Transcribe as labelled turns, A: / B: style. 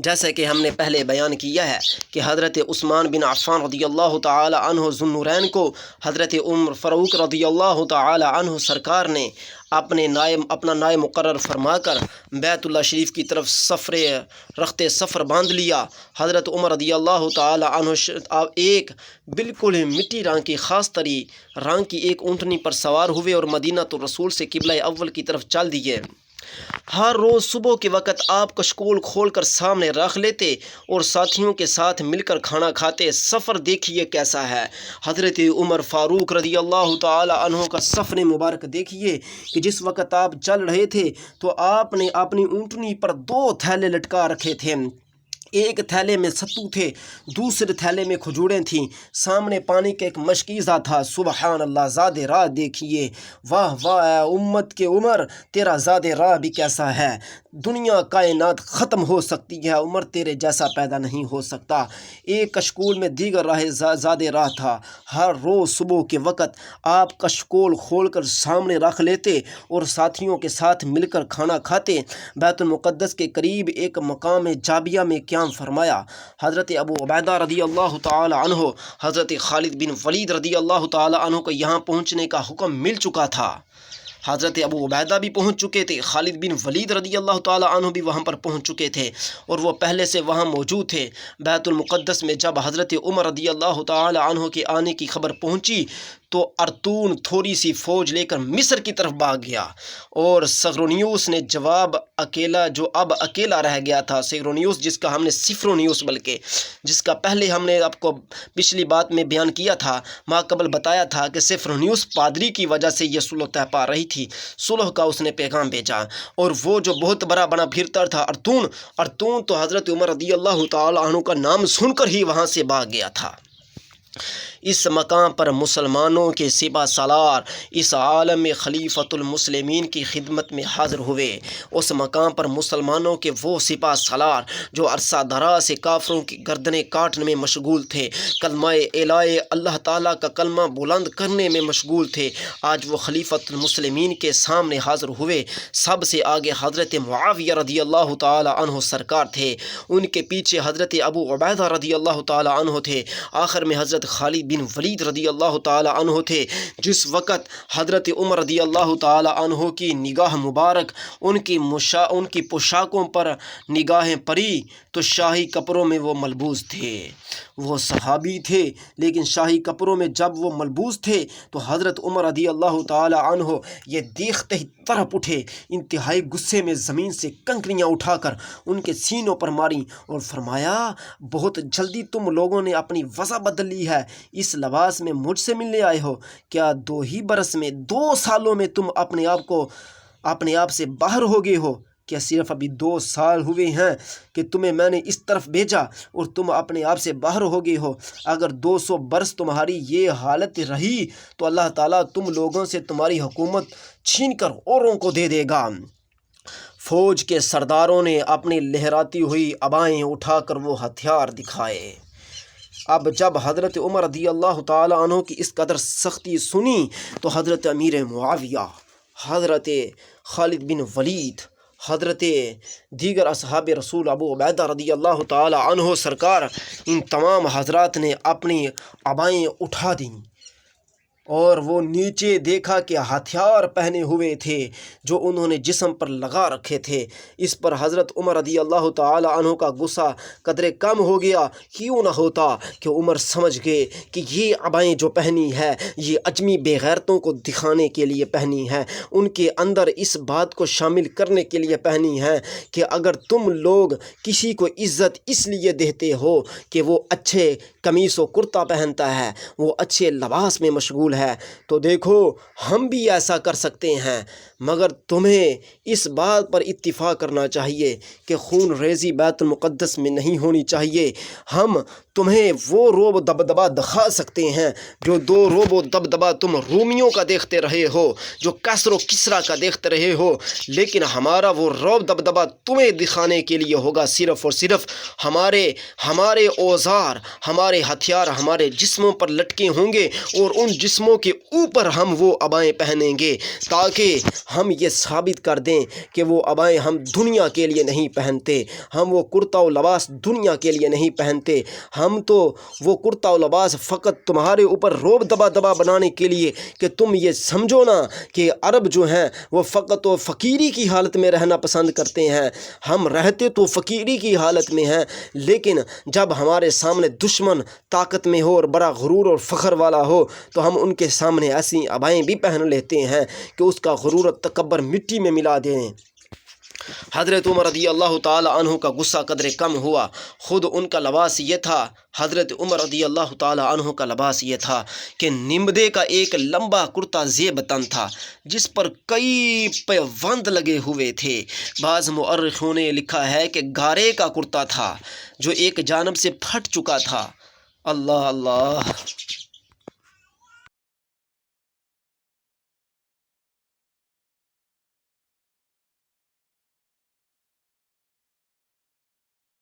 A: جیسا کہ ہم نے پہلے بیان کیا ہے کہ حضرت عثمان بن عفان رضی اللہ تعالی عنہ ذو النورین کو حضرت عمر فاروق رضی اللہ تعالی عنہ سرکار نے اپنا نائب مقرر فرما کر بیت اللہ شریف کی طرف سفر باندھ لیا۔ حضرت عمر رضی اللہ تعالی عنہ ایک بالکل مٹی رنگ کی خاص تری رنگ کی ایک اونٹنی پر سوار ہوئے اور مدینہ الرسول سے قبلہ اول کی طرف چل دیے۔ ہر روز صبح کے وقت آپ کشکول کھول کر سامنے رکھ لیتے اور ساتھیوں کے ساتھ مل کر کھانا کھاتے۔ سفر دیکھیے کیسا ہے، حضرت عمر فاروق رضی اللہ تعالی عنہ کا سفر مبارک دیکھیے کہ جس وقت آپ چل رہے تھے تو آپ نے اپنی اونٹنی پر 2 تھیلے لٹکا رکھے تھے۔ ایک تھیلے میں ستو تھے، دوسرے تھیلے میں کھجوریں تھیں، سامنے پانی کا ایک مشکیزہ تھا۔ سبحان اللہ، زاد راہ دیکھیے، واہ واہ اے امت کے عمر، تیرا زاد راہ بھی کیسا ہے۔ دنیا کائنات ختم ہو سکتی ہے، عمر تیرے جیسا پیدا نہیں ہو سکتا۔ ایک کشکول میں دیگر راہ زاد راہ تھا۔ ہر روز صبح کے وقت آپ کشکول کھول کر سامنے رکھ لیتے اور ساتھیوں کے ساتھ مل کر کھانا کھاتے۔ بیت المقدس کے قریب ایک مقام جابیہ میں قیام فرمایا۔ حضرت ابو عبیدہ رضی اللہ تعالی عنہ، حضرت خالد بن ولید رضی اللہ تعالی عنہ کو یہاں پہنچنے کا حکم مل چکا تھا۔ حضرت ابو عبیدہ بھی پہنچ چکے تھے، خالد بن ولید رضی اللہ تعالی عنہ بھی وہاں پر پہنچ چکے تھے اور وہ پہلے سے وہاں موجود تھے۔ بیت المقدس میں جب حضرت عمر رضی اللہ تعالی عنہ کے آنے کی خبر پہنچی تو ارطون تھوڑی سی فوج لے کر مصر کی طرف بھاگ گیا اور سغرونیوس نے جو اب اکیلا رہ گیا تھا، سغرونیوس جس کا ہم نے سفرونیوس بلکہ جس کا پہلے ہم نے آپ کو پچھلی بات میں بیان کیا تھا، ماقبل بتایا تھا کہ سفرونیوس پادری کی وجہ سے یہ صلح طے پا رہی تھی، صلح کا اس نے پیغام بھیجا۔ اور وہ جو بہت بڑا پھرتا تھا ارطون تو حضرت عمر رضی اللہ تعالی عنہ کا نام سن کر ہی وہاں سے بھاگ گیا تھا۔ اس مقام پر مسلمانوں کے سپہ سالار اس عالم میں خلیفۃ المسلمین کی خدمت میں حاضر ہوئے۔ اس مقام پر مسلمانوں کے وہ سپہ سالار جو عرصہ دراز سے کافروں کی گردنیں کاٹنے میں مشغول تھے، کلمہ الہ اللہ تعالیٰ کا کلمہ بلند کرنے میں مشغول تھے، آج وہ خلیفۃ المسلمین کے سامنے حاضر ہوئے۔ سب سے آگے حضرت معاویہ رضی اللہ تعالی عنہ سرکار تھے، ان کے پیچھے حضرت ابو عبیدہ رضی اللہ تعالی عنہ تھے، آخر میں حضرت خالد بن ولید رضی اللہ تعالی عنہ تھے۔ جس وقت حضرت عمر رضی اللہ تعالی عنہ کی نگاہ مبارک ان کی پوشاکوں پر نگاہیں پڑی تو شاہی کپڑوں میں وہ ملبوس تھے۔ وہ صحابی تھے لیکن شاہی کپڑوں میں جب وہ ملبوس تھے تو حضرت عمر رضی اللہ تعالی عنہ یہ دیکھتے ہی تڑپ اٹھے، انتہائی غصے میں زمین سے کنکریاں اٹھا کر ان کے سینوں پر ماریں اور فرمایا، بہت جلدی تم لوگوں نے اپنی وضع بدل لی ہے، اس لباس میں مجھ سے ملنے آئے ہو؟ کیا 2 ہی برس میں 2 سالوں میں تم اپنے آپ سے باہر ہو گئے ہو؟ کیا صرف ابھی 2 سال ہوئے ہیں کہ تمہیں میں نے اس طرف بھیجا اور تم اپنے آپ سے باہر ہو گئے ہو؟ اگر 200 برس تمہاری یہ حالت رہی تو اللہ تعالیٰ تم لوگوں سے تمہاری حکومت چھین کر اوروں کو دے دے گا۔ فوج کے سرداروں نے اپنی لہراتی ہوئی عبائیں اٹھا کر وہ ہتھیار دکھائے۔ اب جب حضرت عمر رضی اللہ تعالی عنہ کی اس قدر سختی سنی تو حضرت امیر معاویہ، حضرت خالد بن ولید، حضرت دیگر اصحاب رسول ابو عبیدہ رضی اللہ تعالی عنہ سرکار، ان تمام حضرات نے اپنی عبائیں اٹھا دیں اور وہ نیچے دیکھا کہ ہتھیار پہنے ہوئے تھے جو انہوں نے جسم پر لگا رکھے تھے۔ اس پر حضرت عمر رضی اللہ تعالی عنہ کا غصہ قدرے کم ہو گیا۔ کیوں نہ ہوتا کہ عمر سمجھ گئے کہ یہ عبائیں جو پہنی ہے یہ اجمی بے غیرتوں کو دکھانے کے لیے پہنی ہے، ان کے اندر اس بات کو شامل کرنے کے لیے پہنی ہے کہ اگر تم لوگ کسی کو عزت اس لیے دیتے ہو کہ وہ اچھے قمیص و کرتا پہنتا ہے، وہ اچھے لباس میں مشغول ہے، تو دیکھو ہم بھی ایسا کر سکتے ہیں، مگر تمہیں اس بات پر اتفاق کرنا چاہیے کہ خون ریزی بیت المقدس میں نہیں ہونی چاہیے۔ ہم تمہیں وہ روب دبدبہ دکھا سکتے ہیں جو 2 روب و دبدبہ تم رومیوں کا دیکھتے رہے ہو، جو کسر و کسرا کا دیکھتے رہے ہو، لیکن ہمارا وہ روب دبدبہ تمہیں دکھانے کے لیے ہوگا صرف اور صرف ہمارے اوزار، ہمارے ہتھیار ہمارے جسموں پر لٹکے ہوں گے اور ان جسموں کے اوپر ہم وہ عبائیں پہنیں گے تاکہ ہم یہ ثابت کر دیں کہ وہ عبائیں ہم دنیا کے لیے نہیں پہنتے، ہم وہ کرتا و لباس دنیا کے لیے نہیں پہنتے، ہم تو وہ کرتا و لباس فقط تمہارے اوپر روب دبا بنانے کے لیے کہ تم یہ سمجھو نا کہ عرب جو ہیں وہ فقط و فقیری کی حالت میں رہنا پسند کرتے ہیں۔ ہم رہتے تو فقیری کی حالت میں ہیں، لیکن جب ہمارے سامنے دشمن طاقت میں ہو اور بڑا غرور اور فخر والا ہو تو ہم ان کے سامنے ایسی عبائیں بھی پہن لیتے ہیں کہ اس کا غرور اور تکبر مٹی میں ملا دیں۔ حضرت عمر رضی اللہ تعالی عنہ کا غصہ قدر کم ہوا، خود ان کا لباس یہ تھا، حضرت عمر رضی اللہ تعالی عنہ کا لباس یہ تھا کہ نمدے کا ایک لمبا کرتا زیب تن تھا جس پر کئی پیوند لگے ہوئے تھے۔ بعض مورخوں نے لکھا ہے کہ گارے کا کرتا تھا جو ایک جانب سے پھٹ چکا تھا۔ اللہ اللہ۔